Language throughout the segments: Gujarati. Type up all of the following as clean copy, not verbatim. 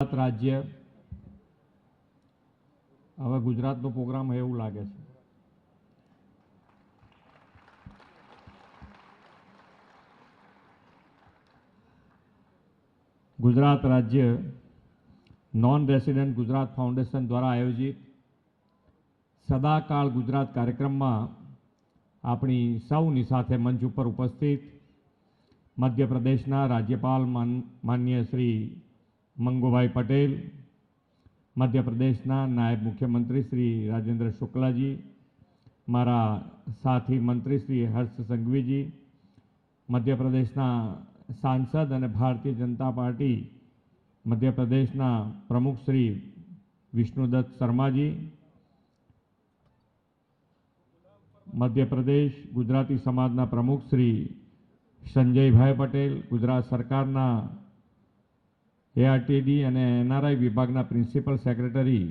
ગુજરાત રાજ્ય હવે ગુજરાતનો પ્રોગ્રામ હોય એવું લાગે છે. ગુજરાત રાજ્ય નોન રેસિડેન્ટ ગુજરાત ફાઉન્ડેશન દ્વારા આયોજિત સદાકાળ ગુજરાત કાર્યક્રમમાં આપણી સૌની સાથે મંચ ઉપર ઉપસ્થિત મધ્યપ્રદેશના રાજ્યપાલ માનનીય શ્રી મંગુભાઈ પટેલ, મધ્યપ્રદેશના નાયબ મુખ્યમંત્રી શ્રી રાજેન્દ્ર શુક્લાજી, મારા સાથી મંત્રી શ્રી હર્ષ સંઘવીજી, મધ્યપ્રદેશના સાંસદ અને ભારતીય જનતા પાર્ટી મધ્યપ્રદેશના પ્રમુખ શ્રી વિષ્ણુદત્ત શર્માજી, મધ્યપ્રદેશ ગુજરાતી સમાજના પ્રમુખ શ્રી સંજયભાઈ પટેલ, ગુજરાત સરકારના એઆરટીડી અને એનઆરઆઈ વિભાગના પ્રિન્સિપલ સેક્રેટરી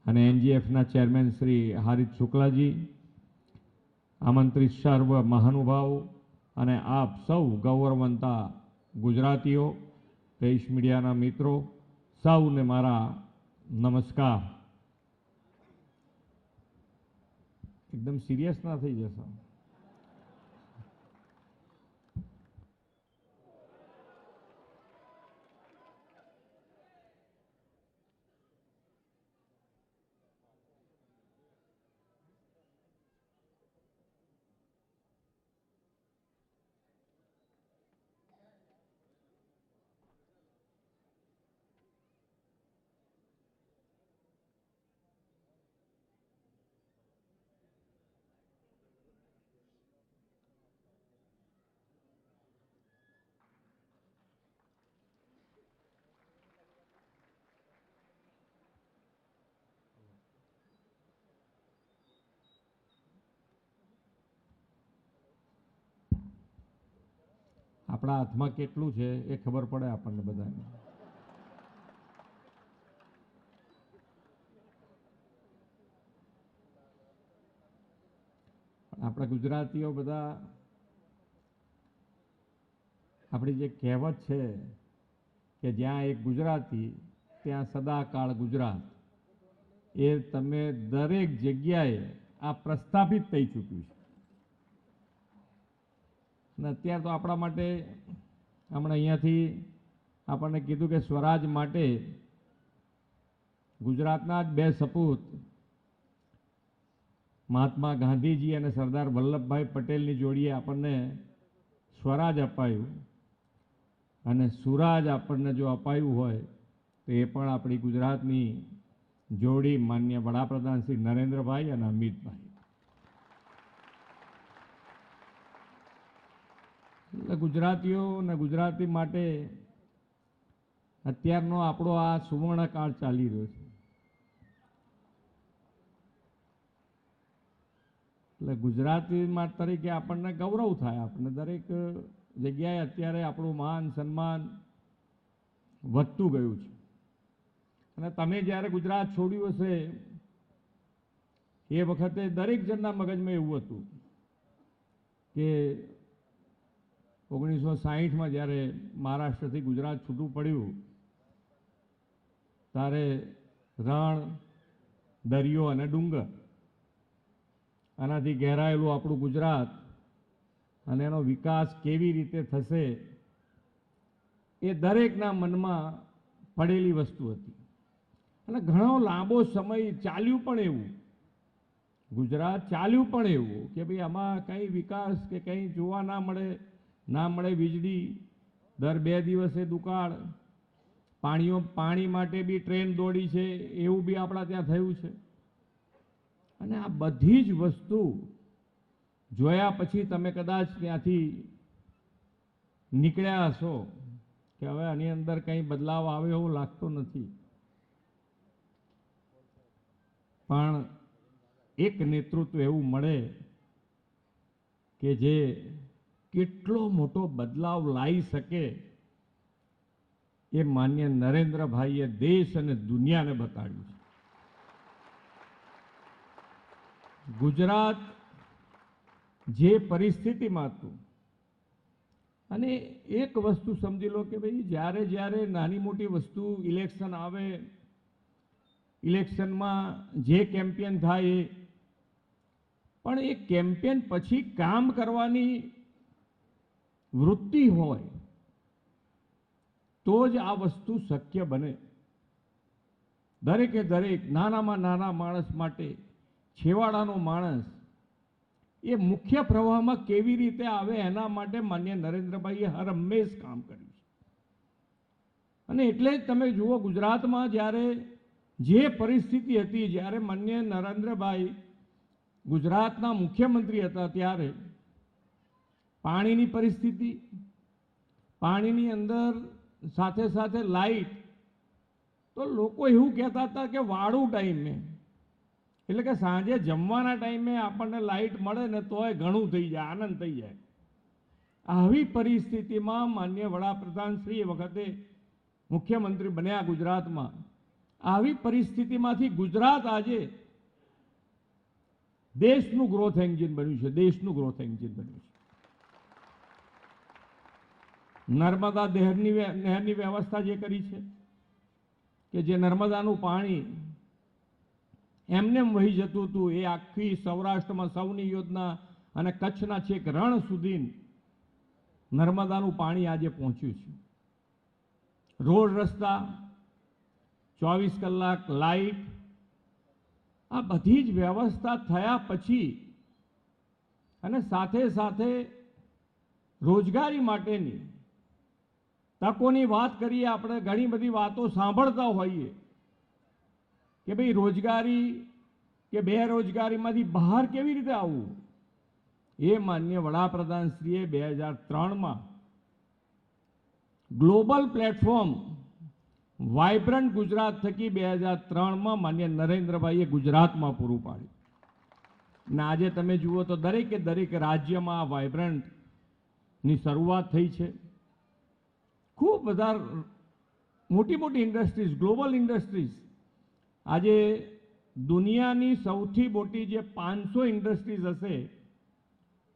અને એનજીએફના ચેરમેન શ્રી હારિત શુક્લાજી, આમંત્રિત સર્વ મહાનુભાવો અને આપ સૌ ગૌરવવંતા ગુજરાતીઓ, પ્રેસ મીડિયાના મિત્રો, સૌને મારા નમસ્કાર. એકદમ સિરિયસ ના થઈ જશો. આપણા હાથમાં કેટલું છે એ ખબર પડે આપણને બધાને. આપણા ગુજરાતીઓ બધા, આપણી જે કહેવત છે કે જ્યાં એક ગુજરાતી ત્યાં સદાકાળ ગુજરાત, એ તમે દરેક જગ્યાએ આ પ્રસ્થાપિત થઈ ચૂક્યું છે. અને અત્યારે તો આપણા માટે હમણાં અહીંયાથી આપણને કીધું કે સ્વરાજ માટે ગુજરાતના જ બે સપૂત મહાત્મા ગાંધીજી અને સરદાર વલ્લભભાઈ પટેલની જોડીએ આપણને સ્વરાજ અપાયું, અને સુરાજ આપણને જો અપાયું હોય તો એ પણ આપણી ગુજરાતની જોડી માનનીય વડાપ્રધાન શ્રી નરેન્દ્રભાઈ અને અમિતભાઈ. એટલે ગુજરાતીઓ અને ગુજરાતી માટે અત્યારનો આપણો આ સુવર્ણકાળ ચાલી રહ્યો છે. એટલે ગુજરાતી તરીકે આપણને ગૌરવ થાય. આપણને દરેક જગ્યાએ અત્યારે આપણું માન સન્માન વધતું ગયું છે. અને તમે જ્યારે ગુજરાત છોડ્યું હશે એ વખતે દરેક જણના મગજમાં એવું હતું કે 1960માં જ્યારે મહારાષ્ટ્રથી ગુજરાત છૂટું પડ્યું ત્યારે રણ, દરિયો અને ડુંગર, આનાથી ઘેરાયેલું આપણું ગુજરાત અને એનો વિકાસ કેવી રીતે થશે એ દરેકના મનમાં પડેલી વસ્તુ હતી. અને ઘણો લાંબો સમય ચાલ્યું પણ એવું, ગુજરાત ચાલ્યું પણ એવું કે ભાઈ આમાં કંઈ વિકાસ કે કંઈ જોવા ના મળે વીજળી, દર 2 દિવસે દુકાળ, પાણી માટે બી ટ્રેન દોડી છે એવું બી આપણા ત્યાં થયું છે. અને આ બધી જ વસ્તુ જોયા પછી તમે કદાચ ત્યાંથી નીકળ્યા હશો કે હવે આની અંદર કંઈ બદલાવ આવે એવું લાગતો નથી. પણ એક નેતૃત્વ એવું મળે કે જે કેટલો મોટો બદલાવ લાવી શકે એ માન્ય નરેન્દ્રભાઈએ દેશ અને દુનિયાને બતાડ્યું છે. ગુજરાત જે પરિસ્થિતિમાં હતું અને એક વસ્તુ સમજી લો કે ભાઈ જ્યારે જ્યારે નાની મોટી વસ્તુ ઇલેક્શન આવે, ઇલેક્શનમાં જે કેમ્પેન થાય એ, પણ એ કેમ્પેન પછી કામ કરવાની વૃત્તિ હોય તો જ આ વસ્તુ શક્ય બને. દરેકે દરેક નાનામાં નાના માણસ માટે, છેવાડાનો માણસ એ મુખ્ય પ્રવાહમાં કેવી રીતે આવે એના માટે માન્ય નરેન્દ્રભાઈએ હર હંમેશ કામ કર્યું છે. અને એટલે જ તમે જુઓ ગુજરાતમાં જ્યારે જે પરિસ્થિતિ હતી, જ્યારે માન્ય નરેન્દ્રભાઈ ગુજરાતના મુખ્યમંત્રી હતા ત્યારે પાણીની પરિસ્થિતિ, પાણીની અંદર સાથે સાથે લાઇટ, તો લોકો એવું કહેતા હતા કે વાળું ટાઈમે એટલે કે સાંજે જમવાના ટાઈમે આપણને લાઇટ મળે ને તોય ઘણું થઈ જાય, આનંદ થઈ જાય. આવી પરિસ્થિતિમાં માન્ય વડાપ્રધાન શ્રી વખતે મુખ્યમંત્રી બન્યા ગુજરાતમાં, આવી પરિસ્થિતિમાંથી ગુજરાત આજે દેશનું ગ્રોથ એન્જિન બન્યું છે, દેશનું ગ્રોથ એન્જિન બન્યું છે. નર્મદા નહેરની વ્યવસ્થા જે કરી છે કે જે નર્મદાનું પાણી એમને વહી જતું હતું, એ આખી સૌરાષ્ટ્રમાં સૌની યોજના અને કચ્છના છેક રણ સુધી નર્મદાનું પાણી આજે પહોંચ્યું છે. રોડ રસ્તા, 24 કલાક લાઇટ, આ બધી જ વ્યવસ્થા થયા પછી અને સાથે સાથે રોજગારી માટેની તકોની વાત કરીએ. આપણે ઘણી બધી વાતો સાંભળતા હોઈએ કે ભાઈ રોજગારી કે બેરોજગારીમાંથી બહાર કેવી રીતે આવવું. એ માન્ય વડાપ્રધાનશ્રીએ 2003માં ગ્લોબલ પ્લેટફોર્મ વાઇબ્રન્ટ ગુજરાત થકી 2003માં માન્ય નરેન્દ્રભાઈએ ગુજરાતમાં પૂરું પાડ્યું. અને આજે તમે જુઓ તો દરેકે દરેક રાજ્યમાં આ વાઇબ્રન્ટની શરૂઆત થઈ છે. ખૂબ બધા મોટી મોટી ઇન્ડસ્ટ્રીઝ, ગ્લોબલ ઇન્ડસ્ટ્રીઝ, આજે દુનિયાની સૌથી મોટી જે 500 ઇન્ડસ્ટ્રીઝ હશે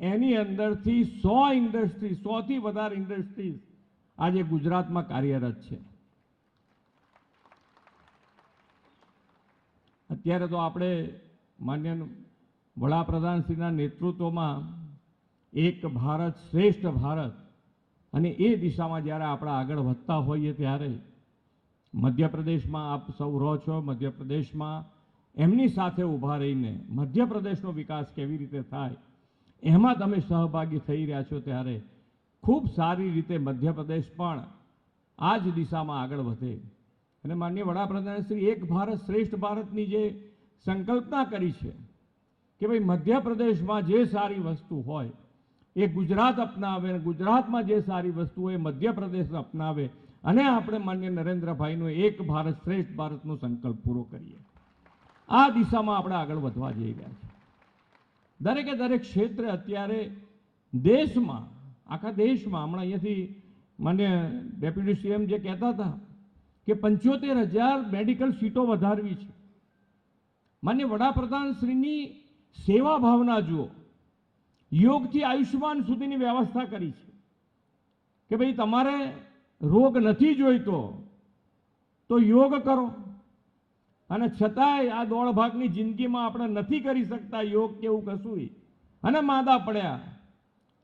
એની અંદરથી 100 ઇન્ડસ્ટ્રીઝ, 100થી વધારે ઇન્ડસ્ટ્રીઝ આજે ગુજરાતમાં કાર્યરત છે. અત્યારે તો આપણે માન્ય વડાપ્રધાનશ્રીના નેતૃત્વમાં એક ભારત શ્રેષ્ઠ ભારત, અને એ દિશામાં જ્યારે આપણે આગળ વધતા હોઈએ ત્યારે મધ્યપ્રદેશમાં આપ સૌ રહો છો, મધ્યપ્રદેશમાં એમની સાથે ઊભા રહીને મધ્યપ્રદેશનો વિકાસ કેવી રીતે થાય એમાં તમે સહભાગી થઈ રહ્યા છો, ત્યારે ખૂબ સારી રીતે મધ્યપ્રદેશ પણ આ જ દિશામાં આગળ વધે. અને માનનીય વડાપ્રધાન શ્રી એક ભારત શ્રેષ્ઠ ભારતની જે સંકલ્પના કરી છે કે ભાઈ મધ્યપ્રદેશમાં જે સારી વસ્તુ હોય એ ગુજરાત અપનાવે, અને ગુજરાતમાં જે સારી વસ્તુ હોય એ મધ્યપ્રદેશ અપનાવે, અને આપણે માન્ય નરેન્દ્રભાઈનો એક ભારત શ્રેષ્ઠ ભારતનો સંકલ્પ પૂરો કરીએ. આ દિશામાં આપણે આગળ વધવા જઈ રહ્યા છીએ. દરેકે દરેક ક્ષેત્રે અત્યારે દેશમાં, આખા દેશમાં, હમણાં અહીંયાથી માન્ય ડેપ્યુટી સીએમ જે કહેતા હતા કે 75,000 મેડિકલ સીટો વધારવી છે. માન્ય વડાપ્રધાન શ્રીની સેવા ભાવના જુઓ. યોગથી આયુષ્યમાન સુધીની વ્યવસ્થા કરી છે કે ભાઈ તમારે રોગ નથી જોઈતો તો યોગ કરો, અને છતાંય આ દોઢ ભાગની જિંદગીમાં આપણે નથી કરી શકતા યોગ કેવું કશું, અને માંદા પડ્યા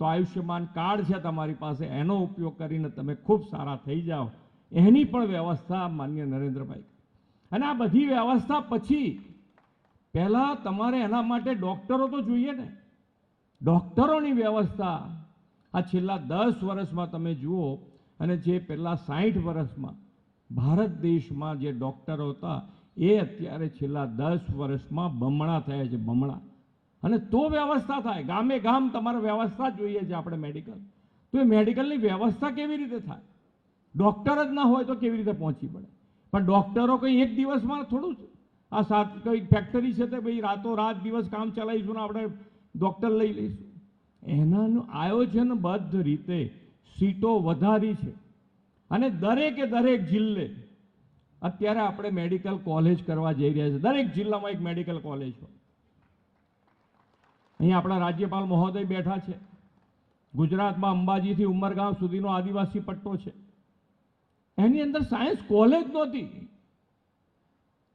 તો આયુષ્યમાન કાર્ડ છે તમારી પાસે, એનો ઉપયોગ કરીને તમે ખૂબ સારા થઈ જાઓ. એની પણ વ્યવસ્થા માન્ય નરેન્દ્રભાઈ. અને આ બધી વ્યવસ્થા પછી પહેલાં તમારે એના માટે ડૉક્ટરો તો જોઈએ ને. ડૉક્ટરોની વ્યવસ્થા આ છેલ્લા 10 વર્ષમાં તમે જુઓ, અને જે પહેલાં 60 વર્ષમાં ભારત દેશમાં જે ડૉક્ટરો હતા એ અત્યારે છેલ્લા 10 વર્ષમાં બમણા થયા છે, બમણા. અને તો વ્યવસ્થા થાય. ગામે ગામ તમારે વ્યવસ્થા જોઈએ છે આપણે મેડિકલ. તો એ મેડિકલની વ્યવસ્થા કેવી રીતે થાય? ડૉક્ટર જ ના હોય તો કેવી રીતે પહોંચી પડે? પણ ડૉક્ટરો કંઈ એક દિવસમાં થોડું જ આ કંઈ ફેક્ટરી છે તો ભાઈ રાતો રાત દિવસ કામ ચલાવીશું ને આપણે ડૉક્ટર લઈ લઈશું. એનાનું આયોજનબદ્ધ રીતે સીટો વધારી છે, અને દરેકે દરેક જિલ્લે અત્યારે આપણે મેડિકલ કોલેજ કરવા જઈ રહ્યા છે. દરેક જિલ્લામાં એક મેડિકલ કોલેજ હોય. અહીં આપણા રાજ્યપાલ મહોદય બેઠા છે, ગુજરાતમાં અંબાજીથી ઉમરગામ સુધીનો આદિવાસી પટ્ટો છે. એની અંદર સાયન્સ કોલેજ નહોતી.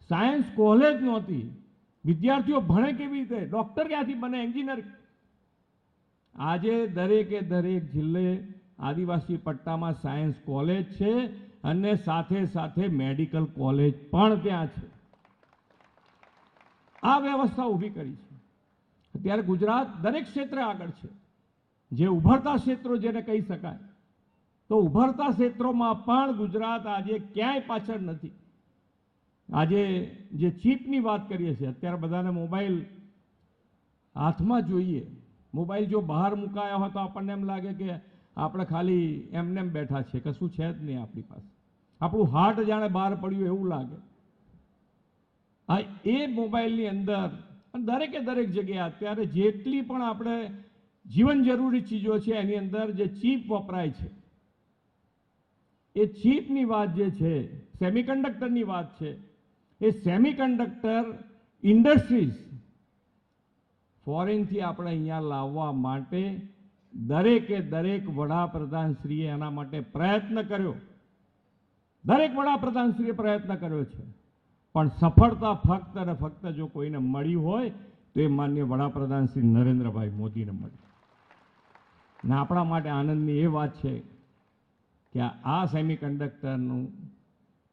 સાયન્સ કોલેજ નહોતી. વિદ્યાર્થીઓ ભણે કેવી રીતે? ડોક્ટર ક્યાંથી બને? એન્જિનિયર. આજે દરેકે દરેક જિલ્લે આદિવાસી પટ્ટામાં સાયન્સ કોલેજ છે અને સાથે સાથે મેડિકલ કોલેજ પણ ત્યાં છે. આ વ્યવસ્થા ઊભી કરી છે. અત્યારે ગુજરાત દરેક ક્ષેત્રે આગળ છે. જે ઉભરતા ક્ષેત્રો જેને કહી શકાય, તો ઉભરતા ક્ષેત્રોમાં પણ ગુજરાત આજે ક્યાંય પાછળ નથી. આજે જે ચીપની વાત કરીએ છીએ, અત્યારે બધાને મોબાઈલ હાથમાં જોઈએ. મોબાઈલ જો બહાર મુકાયા હોય તો આપણને એમ લાગે કે આપણે ખાલી એમને એમ બેઠા છે, કશું છે જ નહીં આપણી પાસે. આપણું હાર્ટ જાણે બહાર પડ્યું એવું લાગે. આ એ મોબાઈલની અંદર દરેકે દરેક જગ્યાએ અત્યારે જેટલી પણ આપણે જીવન જરૂરી ચીજો છે એની અંદર જે ચીપ વપરાય છે, એ ચીપની વાત જે છે, સેમિકન્ડક્ટરની વાત છે, એ સેમિકન્ડક્ટર ઇન્ડસ્ટ્રીઝ ફોરેનથી આપણે અહીંયા લાવવા માટે દરેકે દરેક વડાપ્રધાનશ્રીએ એના માટે પ્રયત્ન કર્યો. દરેક વડાપ્રધાનશ્રીએ પ્રયત્ન કર્યો છે. પણ સફળતા ફક્ત અને ફક્ત જો કોઈને મળી હોય તો એ માનનીય વડાપ્રધાન શ્રી નરેન્દ્રભાઈ મોદીને મળી. અને આપણા માટે આનંદની એ વાત છે કે આ સેમિકન્ડક્ટરનું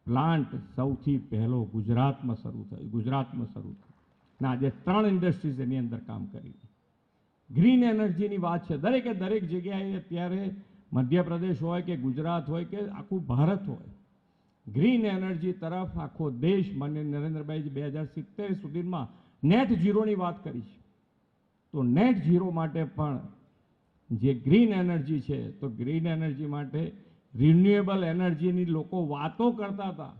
પ્લાન્ટ સૌથી પહેલો ગુજરાતમાં શરૂ થયું. અને આજે 3 ઇન્ડસ્ટ્રીઝ એની અંદર કામ કરી. ગ્રીન એનર્જીની વાત છે. દરેકે દરેક જગ્યાએ અત્યારે મધ્યપ્રદેશ હોય કે ગુજરાત હોય કે આખું ભારત હોય, ગ્રીન એનર્જી તરફ આખો દેશ માનનીય નરેન્દ્રભાઈ 2070 સુધીમાં નેટ ઝીરોની વાત કરી છે. તો નેટ ઝીરો માટે પણ જે ગ્રીન એનર્જી છે, તો ગ્રીન એનર્જી માટે રિન્યુએબલ એનર્જીની લોકો વાતો કરતા હતા,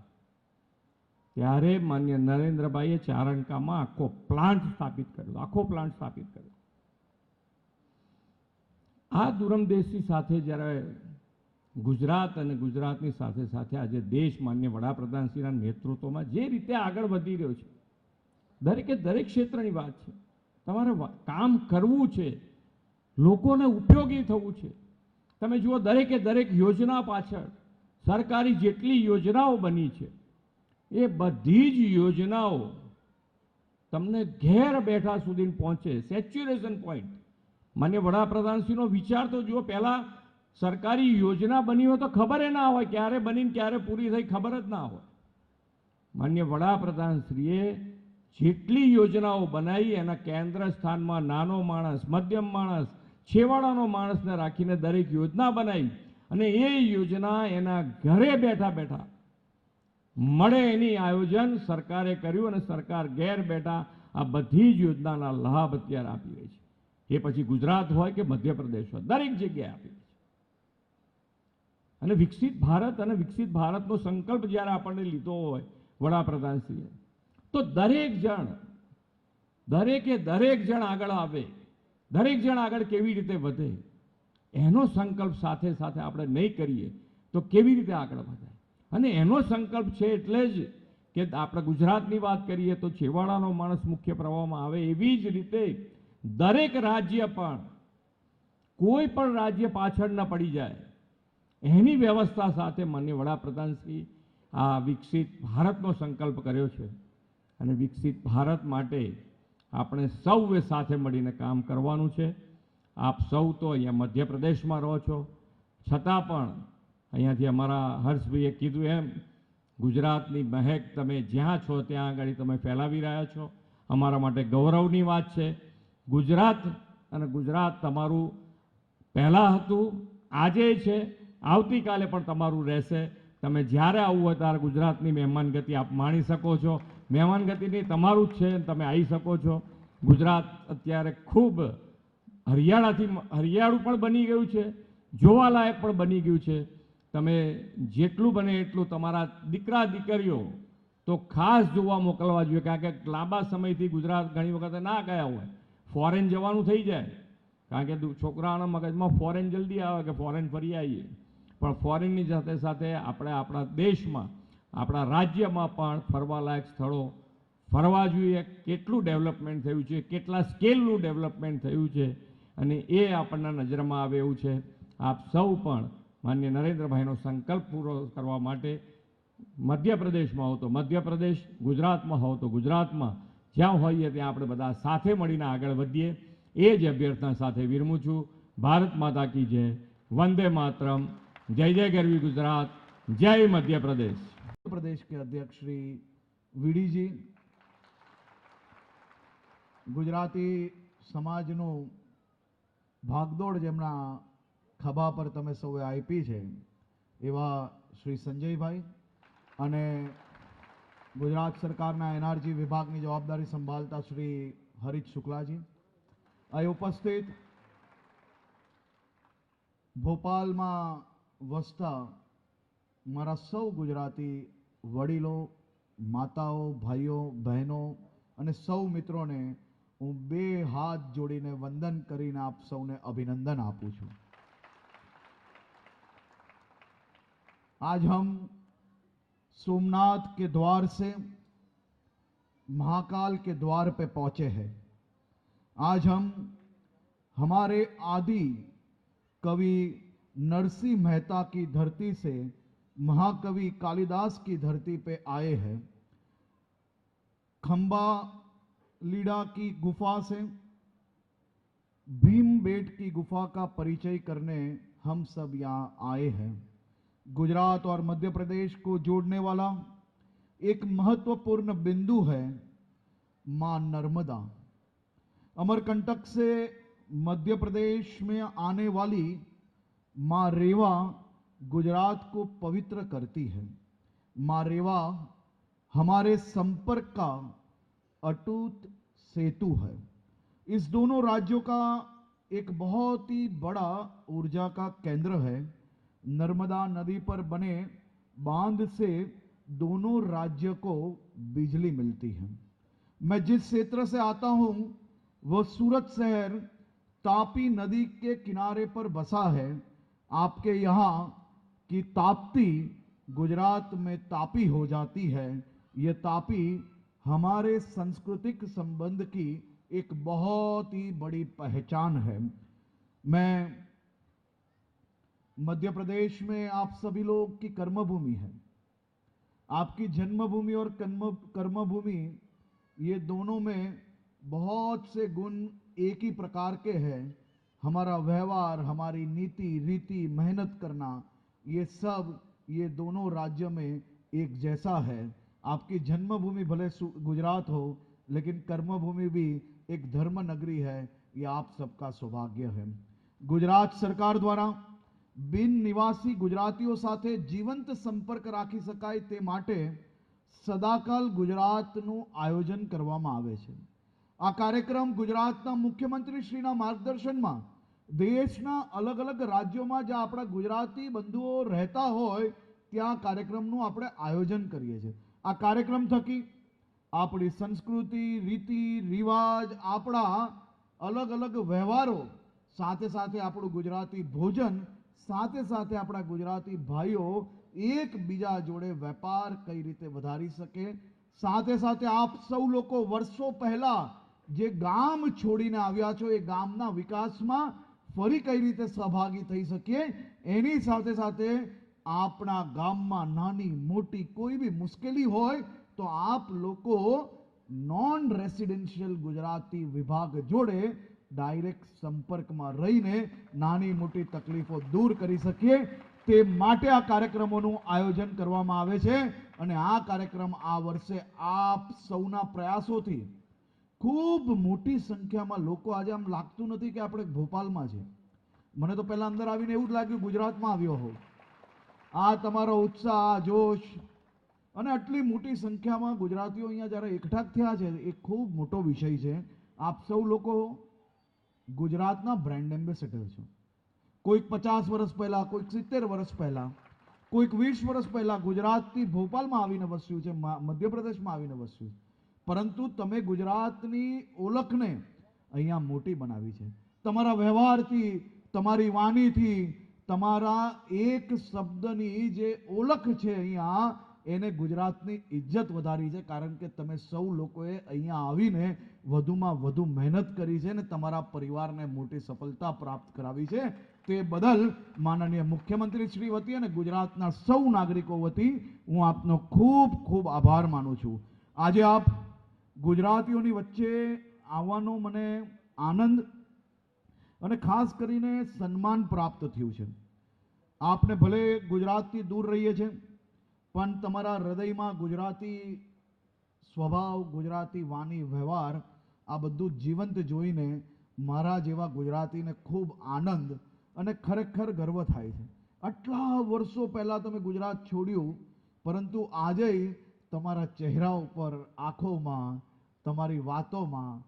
ત્યારે માનનીય નરેન્દ્રભાઈએ ચારણકામાં આખો પ્લાન્ટ સ્થાપિત કર્યો. આ દૂરમદેશની સાથે જ્યારે ગુજરાત અને ગુજરાતની સાથે સાથે આજે દેશ માન્ય વડાપ્રધાનશ્રીના નેતૃત્વમાં જે રીતે આગળ વધી રહ્યો છે, દરેકે દરેક ક્ષેત્રની વાત છે. તમારે કામ કરવું છે, લોકોને ઉપયોગી થવું છે. તમે જુઓ, દરેકે દરેક યોજના પાછળ સરકારી જેટલી યોજનાઓ બની છે, એ બધી જ યોજનાઓ તમને ઘેર બેઠા સુધી પહોંચે. Saturation point. માન્ય વડાપ્રધાનશ્રીનો વિચાર તો જુઓ, પહેલાં સરકારી યોજના બની હોય તો ખબર ના હોય, ક્યારે બનીને ક્યારે પૂરી થઈ ખબર જ ના હોય. માન્ય વડાપ્રધાનશ્રીએ જેટલી યોજનાઓ બનાવી એના કેન્દ્ર સ્થાનમાં નાનો માણસ, મધ્યમ માણસ, છેવાડાનો માણસને રાખીને દરેક યોજના બનાવી અને એ યોજના એના ઘરે બેઠા બેઠા મળે એની આયોજન સરકારે કર્યું અને સરકાર ઘેર બેઠા આ બધી જ યોજનાના લાભ અત્યારે આપી રહી છે. એ પછી ગુજરાત હોય કે મધ્યપ્રદેશ હોય, દરેક જગ્યાએ આપી રહી છે. અને વિકસિત ભારતનો સંકલ્પ જ્યારે આપણને લીધો હોય વડાપ્રધાનશ્રીએ, તો દરેકે દરેક જણ આગળ આવે, દરેક જણ આગળ કેવી રીતે વધે, એનો સંકલ્પ સાથે સાથે આપણે નહીં કરીએ તો કેવી રીતે આગળ વધાય. અને એનો સંકલ્પ છે એટલે જ કે આપણે ગુજરાતની વાત કરીએ તો છેવાડાનો માણસ મુખ્ય પ્રવાહમાં આવે. એવી જ રીતે દરેક રાજ્ય પણ, કોઈ પણ રાજ્ય પાછળ ન પડી જાય, એની વ્યવસ્થા સાથે માનનીય વડાપ્રધાનશ્રી આ વિકસિત ભારતનો સંકલ્પ કર્યો છે. અને વિકસિત ભારત માટે આપણે સૌએ સાથે મળીને કામ કરવાનું છે. આપ સૌ તો અહીંયા મધ્યપ્રદેશમાં રહો છો, છતાં પણ અહીંયાથી અમારા હર્ષભાઈએ કીધું એમ ગુજરાતની મહેક તમે જ્યાં છો ત્યાં આગળ તમે ફેલાવી રહ્યા છો. અમારા માટે ગૌરવની વાત છે. ગુજરાત તમારું પહેલાં હતું, આજે છે, આવતીકાલે પણ તમારું રહેશે. તમે જ્યારે આવવું હોય ત્યારે ગુજરાતની મહેમાનગતિ આપ માણી શકો છો. મહેમાનગતિની તમારું જ છે, તમે આવી શકો છો. ગુજરાત અત્યારે ખૂબ હરિયાળું પણ બની ગયું છે, જોવાલાયક પણ બની ગયું છે. તમે જેટલું બને એટલું તમારા દીકરા દીકરીઓ તો ખાસ જોવા મોકલવા જોઈએ, કારણ કે લાંબા સમયથી ગુજરાત ઘણી વખત ના ગયા હોય, ફોરેન જવાનું થઈ જાય, કારણ કે છોકરાઓના મગજમાં ફોરેન જલ્દી આવે કે ફોરેન ફરી આવીએ. પણ ફોરેનની સાથે સાથે આપણે આપણા દેશમાં, આપણા રાજ્યમાં પણ ફરવાલાયક સ્થળો ફરવા જોઈએ. કેટલું ડેવલપમેન્ટ થયું છે, કેટલા સ્કેલનું ડેવલપમેન્ટ થયું છે, અને એ આપણને નજરમાં આવે એવું છે. આપ સૌ પણ માન્ય નરેન્દ્રભાઈનો સંકલ્પ પૂરો કરવા માટે મધ્યપ્રદેશમાં હો તો મધ્યપ્રદેશ, ગુજરાતમાં હો તો ગુજરાતમાં, જ્યાં હોઈએ ત્યાં આપણે બધા સાથે મળીને આગળ વધીએ, એ જ અભ્યર્થના સાથે વિરમું છું. ભારત માતા કી જય, વંદે માતરમ, જય જય ગરવી ગુજરાત, જય મધ્ય પ્રદેશ. प्रदेश के अध्यक्ष श्री वीडी जी, गुजराती समाजનું ભાગદોડ જેમના ખભા પર તમે સૌએ આપી છે એવા શ્રી સંજયભાઈ અને ગુજરાત સરકારના એનઆરજી વિભાગની જવાબદારી સંભાળતા શ્રી હરીશ શુક્લાજી, અહીં ઉપસ્થિત ભોપાલમાં વસતા મારા સૌ ગુજરાતી વડીલો, માતાઓ, ભાઈઓ, બહેનો અને સૌ મિત્રોને હું બે હાથ જોડીને વંદન કરીને આપ સૌને અભિનંदन આપું છું. आज हम सोमनाथ के द्वार से महाकाल के द्वार पे पहुंचे हैं. आज हम हमारे आदि कवि नरसिंह मेहता की धरती से महाकवि कालिदास की धरती पे आए हैं. खंबा लीडा की गुफा से भीमबेट की गुफा का परिचय करने हम सब यहाँ आए हैं. गुजरात और मध्य प्रदेश को जोड़ने वाला एक महत्वपूर्ण बिंदु है मां नर्मदा. अमरकंटक से मध्य प्रदेश में आने वाली मां रेवा गुजरात को पवित्र करती है. मां रेवा हमारे संपर्क का अटूट सेतु है. इस दोनों राज्यों का एक बहुत ही बड़ा ऊर्जा का केंद्र है. नर्मदा नदी पर बने बांध से दोनों राज्य को बिजली मिलती है. मैं जिस क्षेत्र से आता हूं वह सूरत शहर तापी नदी के किनारे पर बसा है. आपके यहाँ की ताप्ती गुजरात में तापी हो जाती है. ये तापी हमारे सांस्कृतिक संबंध की एक बहुत ही बड़ी पहचान है. मैं मध्य प्रदेश में आप सभी लोग की कर्मभूमि है. आपकी जन्मभूमि और कर्मभूमि ये दोनों में बहुत से गुण एक ही प्रकार के हैं. हमारा व्यवहार, हमारी नीति, रीति, मेहनत करना, ये सब ये दोनों राज्य में एक जैसा है. आपकी जन्मभूमि भले गुजरात हो, लेकिन कर्मभूमि भी एक धर्म नगरी है. ये आप सबका सौभाग्य है. गुजरात सरकार द्वारा બિન નિવાસી ગુજરાતીઓ સાથે જીવંત સંપર્ક રાખી શકાય તે માટે સદાકાલ ગુજરાતનું આયોજન કરવામાં આવે છે. આ કાર્યક્રમ ગુજરાતના મુખ્યમંત્રી શ્રીના માર્ગદર્શનમાં દેશના અલગ અલગ રાજ્યોમાં જ્યાં આપણા ગુજરાતી બંધુઓ રહેતા હોય ત્યાં કાર્યક્રમનું આપણે આયોજન કરીએ છીએ. આ કાર્યક્રમ થકી આપણી સંસ્કૃતિ, રીતિ રિવાજ, આપણા અલગ અલગ વ્યવહારો, સાથે સાથે આપણું ગુજરાતી ભોજન, સાથે સાથે આપણા ગુજરાતી ભાઈઓ એકબીજા જોડે વેપાર કઈ રીતે વધારી શકે, સાથે સાથે આપ સૌ લોકો વર્ષો પહેલા જે ગામ છોડીને આવ્યા છો એ ગામના વિકાસમાં ફરી કઈ રીતે સહભાગી થઈ શકીએ, એની સાથે સાથે આપણા ગામમાં નાની મોટી કોઈ બી મુશ્કેલી હોય તો આપ લોકો નોન રેસિડેન્શિયલ ગુજરાતી વિભાગ જોડે ડાયરેક્ટ સંપર્કમાં રહીને નાની મોટી તકલીફો દૂર કરી શકીએ તે માટે આ કાર્યક્રમોનું આયોજન કરવામાં આવે છે. અને આ કાર્યક્રમ આ વર્ષે આપ સૌના પ્રયાસોથી ખૂબ મોટી સંખ્યામાં લોકો, આજે આમ લાગતું નથી કે આપણે ભોપાલમાં છે. મને તો પહેલા અંદર આવીને એવું જ લાગ્યું ગુજરાતમાં આવ્યો હોઉં. આ તમારો ઉત્સાહ, જોશ અને આટલી મોટી સંખ્યામાં ગુજરાતીઓ અહીંયા જ્યારે એકઠા થયા છે એ ખૂબ મોટો વિષય છે. આપ સૌ લોકો ગુજરાતના બ્રાન્ડ એમ્બેસેડર છો. કોઈક 50 વર્ષ પહેલા, કોઈક 70 વર્ષ પહેલા, કોઈક 20 વર્ષ પહેલા ગુજરાતથી ભોપાલમાં આવીને વસ્યું છે, મધ્યપ્રદેશમાં આવીને વસ્યું છે. પરંતુ તમે ગુજરાતની ઓળખને અહીંયા મોટી બનાવી છે. તમારા વ્યવહારથી, તમારી વાણીથી, તમારા એક શબ્દની જે ઓળખ છે અહીંયા એને ગુજરાતની ઇજ્જત વધારી છે, કારણ કે તમે સૌ લોકોએ અહીંયા આવીને વધુમાં વધુ મહેનત કરી છે અને તમારા પરિવારને મોટી સફળતા પ્રાપ્ત કરાવી છે. તે બદલ માનનીય મુખ્યમંત્રી શ્રી વતી અને ગુજરાતના સૌ નાગરિકો વતી હું આપનો ખૂબ ખૂબ આભાર માનું છું. આજે આપ ગુજરાતીઓની વચ્ચે આવવાનો મને આનંદ અને ખાસ કરીને સન્માન પ્રાપ્ત થયું છે. આપને ભલે ગુજરાતથી દૂર રહીએ છે, પણ તમારા હૃદયમાં ગુજરાતી સ્વભાવ, ગુજરાતી વાણી વ્યવહાર આ બધું જીવંત જોઈને મારા જેવા ગુજરાતીને ખૂબ આનંદ અને ખરેખર ગર્વ થાય છે. આટલા વર્ષો પહેલાં તમે ગુજરાત છોડ્યું, પરંતુ આજે તમારા ચહેરા ઉપર, આંખોમાં, તમારી વાતોમાં,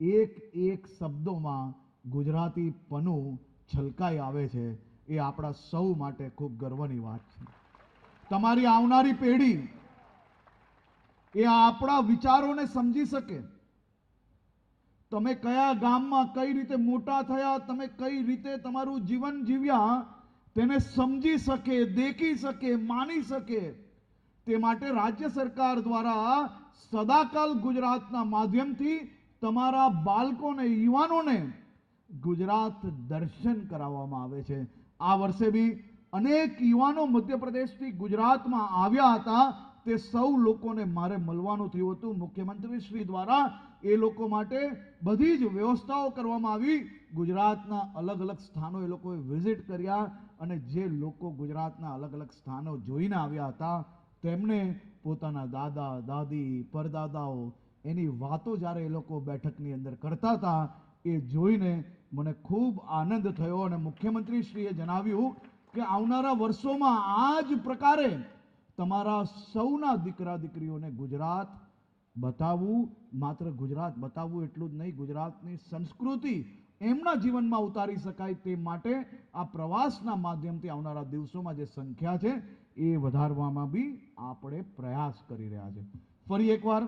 એક એક શબ્દોમાં ગુજરાતીપણું છલકાઈ આવે છે. એ આપણા સૌ માટે ખૂબ ગર્વની વાત છે. તમારી આવનારી પેઢી એ આપણા વિચારોને સમજી શકે. તમે કયા ગામમાં કઈ રીતે મોટા થયા, તમે કઈ રીતે તમારું જીવન જીવ્યા, તેને સમજી શકે, દેખી શકે, માની શકે. તે માટે રાજ્ય સરકાર દ્વારા સદાકાલ ગુજરાતના માધ્યમથી તમારા બાળકોને, યુવાનોને ગુજરાત દર્શન કરાવવામાં આવે છે. આ વર્ષે બી અનેક યુવાનો મધ્યપ્રદેશથી ગુજરાતમાં આવ્યા હતા. તે સૌ લોકોને મારે મળવાનું થયું હતું. મુખ્યમંત્રી શ્રી દ્વારા એ લોકો માટે બધી જ વ્યવસ્થાઓ કરવામાં આવી. ગુજરાતના અલગ અલગ સ્થાનો એ લોકોએ વિઝિટ કર્યા અને જે લોકો ગુજરાતના અલગ અલગ સ્થાનો જોઈને આવ્યા હતા, તેમણે પોતાના દાદા, દાદી, પરદાદાઓ એની વાતો જ્યારે એ લોકો બેઠકની અંદર કરતા હતા, એ જોઈને મને ખૂબ આનંદ થયો. અને મુખ્યમંત્રીશ્રીએ જણાવ્યું કે આવનારા વર્ષોમાં આ જ પ્રકારે તમારા સૌના દીકરા દીકરીઓને ગુજરાત બતાવવું, માત્ર ગુજરાત બતાવવું એટલું જ નહીં, ગુજરાતની સંસ્કૃતિ એમના જીવનમાં ઉતારી શકાય તે માટે આ પ્રવાસના માધ્યમથી આવનારા દિવસોમાં જે સંખ્યા છે એ વધારવામાં બી આપણે પ્રયાસ કરી રહ્યા છે. ફરી એકવાર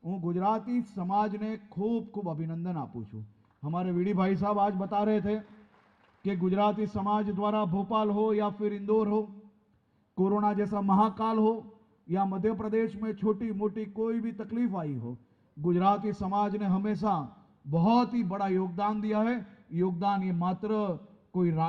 હું ગુજરાતી समाज ने खूब खूब अभिनंदन आपू छू. हमारे वीडी भाई साहब आज बता रहे थे कि गुजराती समाज द्वारा भोपाल हो या फिर इंदौर हो, कोरोना जैसा महाकाल हो या मध्य प्रदेश में छोटी मोटी कोई भी तकलीफ आई हो, गुजराती समाज ने हमेशा बहुत ही बड़ा योगदान दिया है. योगदान ये मात्र कोई